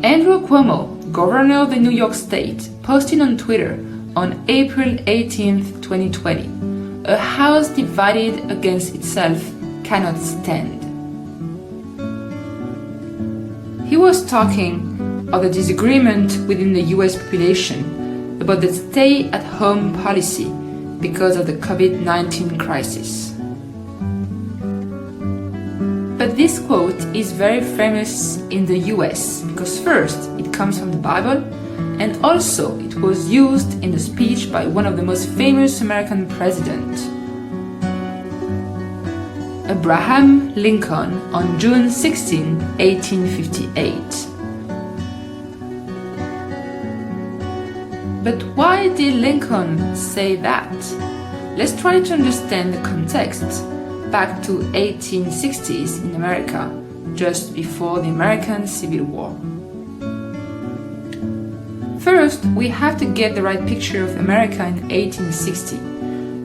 Andrew Cuomo, governor of the New York State, posted on Twitter on April 18, 2020, "A house divided against itself cannot stand." He was talking of the disagreement within the US population about the stay-at-home policy because of the COVID-19 crisis. But this quote is very famous in the US because first, it comes from the Bible, and also it was used in the speech by one of the most famous American presidents, Abraham Lincoln, on June 16, 1858. But why did Lincoln say that? Let's try to understand the context back to 1860s in America, just before the American Civil War. First, we have to get the right picture of America in 1860.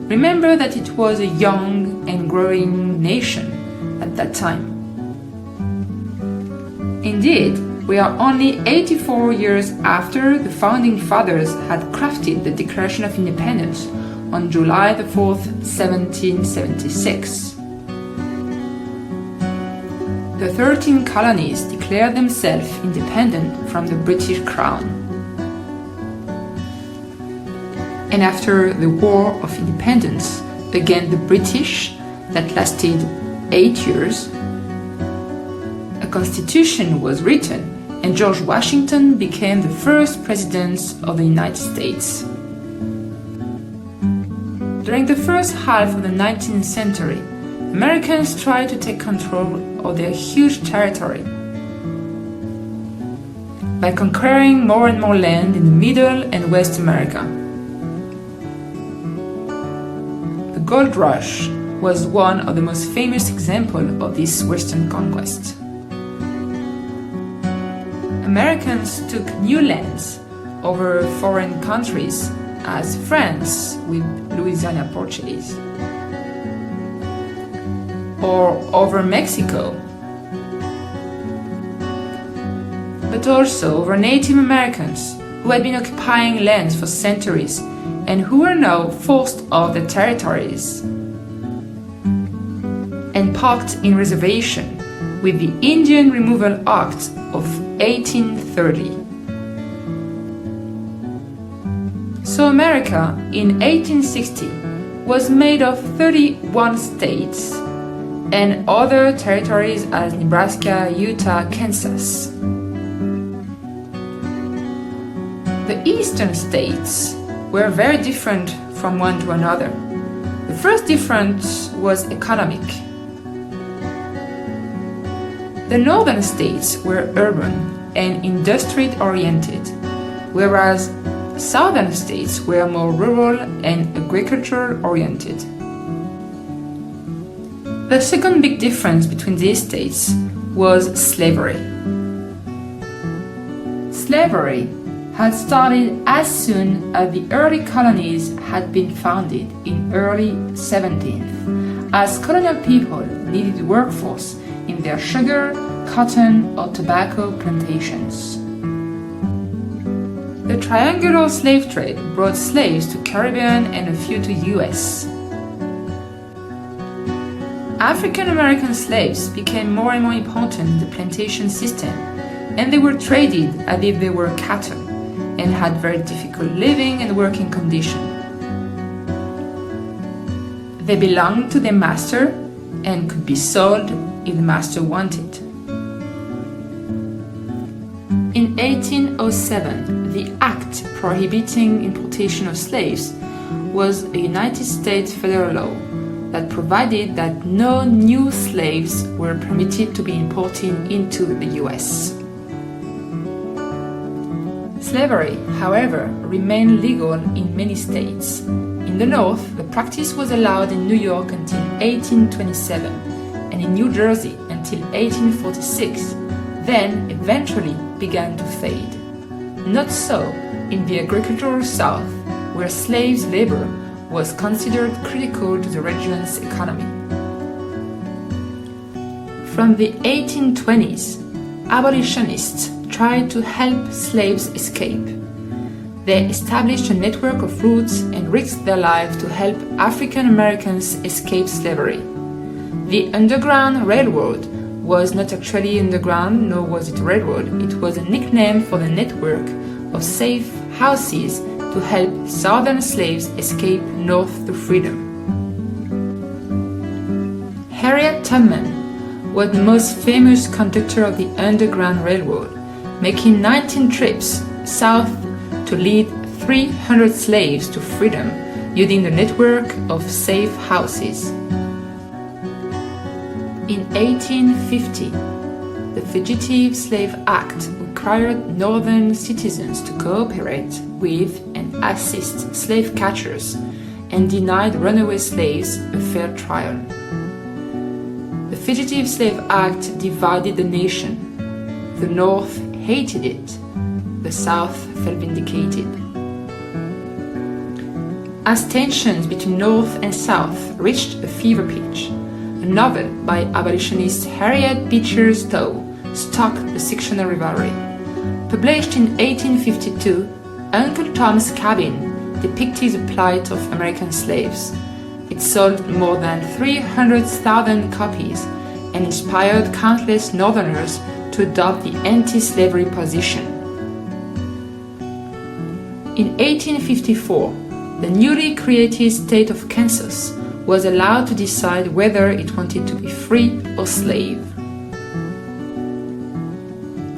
Remember that it was a young and growing nation at that time. Indeed, we are only 84 years after the Founding Fathers had crafted the Declaration of Independence on July 4th, 1776. The 13 colonies declared themselves independent from the British Crown. And after the War of Independence against the British, that lasted 8 years, a constitution was written and George Washington became the first president of the United States. During the first half of the 19th century, Americans tried to take control of their huge territory by conquering more and more land in the Middle and West America. The gold rush was one of the most famous examples of this Western conquest. Americans took new lands over foreign countries, as France with Louisiana Purchase, or over Mexico, but also over Native Americans who had been occupying lands for centuries and who were now forced off their territories and parked in reservation with the Indian Removal Act of 1830. So America in 1860 was made of 31 states and other territories as Nebraska, Utah, Kansas. The eastern states were very different from one to another. The first difference was economic. The northern states were urban and industry-oriented, whereas southern states were more rural and agriculture-oriented. The second big difference between these states was slavery. Slavery had started as soon as the early colonies had been founded in early 17th, as colonial people needed workforce in their sugar, cotton, or tobacco plantations. The triangular slave trade brought slaves to Caribbean and a few to US. African American slaves became more and more important in the plantation system, and they were traded as if they were cattle and had very difficult living and working conditions. They belonged to their master and could be sold if the master wanted. In 1807, the act prohibiting importation of slaves was a United States federal law that provided that no new slaves were permitted to be imported into the US. Slavery, however, remained legal in many states. In the North, the practice was allowed in New York until 1827 and in New Jersey until 1846, then eventually began to fade. Not so in the agricultural South, where slaves' labor was considered critical to the region's economy. From the 1820s, abolitionists tried to help slaves escape. They established a network of routes and risked their lives to help African Americans escape slavery. The Underground Railroad was not actually underground, nor was it a railroad. It was a nickname for the network of safe houses to help Southern slaves escape north to freedom. Harriet Tubman was the most famous conductor of the Underground Railroad, making 19 trips south to lead 300 slaves to freedom using the network of safe houses. In 1850, the Fugitive Slave Act required Northern citizens to cooperate with and assist slave catchers and denied runaway slaves a fair trial. The Fugitive Slave Act divided the nation. The North hated it. The South felt vindicated. As tensions between North and South reached a fever pitch, a novel by abolitionist Harriet Beecher Stowe stoked the sectional rivalry. Published in 1852, Uncle Tom's Cabin depicted the plight of American slaves. It sold more than 300,000 copies and inspired countless Northerners to adopt the anti-slavery position. In 1854, the newly created state of Kansas was allowed to decide whether it wanted to be free or slave.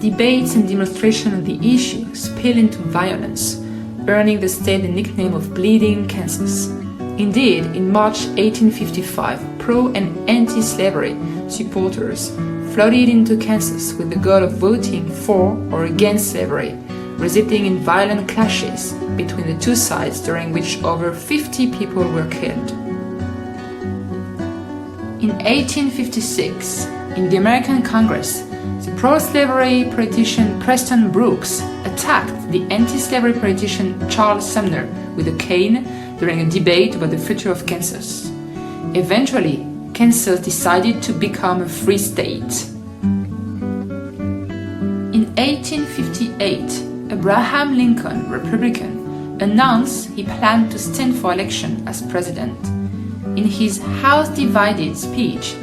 Debates and demonstrations on the issue spilled into violence, earning the state the nickname of Bleeding Kansas. Indeed, in March 1855, pro- and anti-slavery supporters flooded into Kansas with the goal of voting for or against slavery, resulting in violent clashes between the two sides during which over 50 people were killed. In 1856, in the American Congress, the pro-slavery politician Preston Brooks attacked the anti-slavery politician Charles Sumner with a cane during a debate about the future of Kansas. Eventually, Kansas decided to become a free state. In 1858, Abraham Lincoln, Republican, announced he planned to stand for election as president. In his House Divided speech,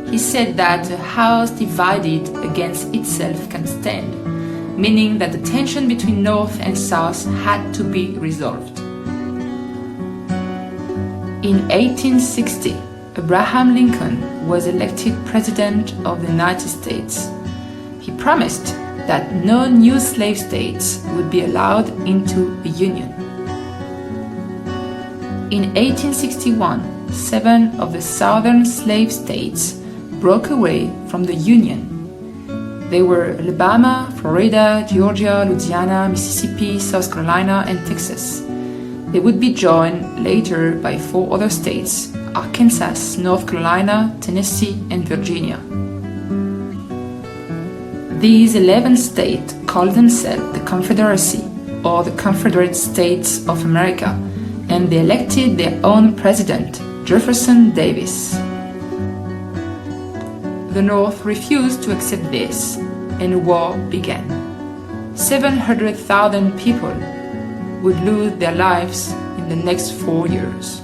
he said that a house divided against itself can stand, meaning that the tension between North and South had to be resolved. In 1860, Abraham Lincoln was elected President of the United States. He promised that no new slave states would be allowed into the Union. In 1861, 7 of the southern slave states broke away from the Union. They were Alabama, Florida, Georgia, Louisiana, Mississippi, South Carolina, and Texas. They would be joined later by 4 other states: Arkansas, North Carolina, Tennessee, and Virginia. These 11 states called themselves the Confederacy, or the Confederate States of America, and they elected their own president, Jefferson Davis. The North refused to accept this, and war began. 700,000 people would lose their lives in the next 4 years.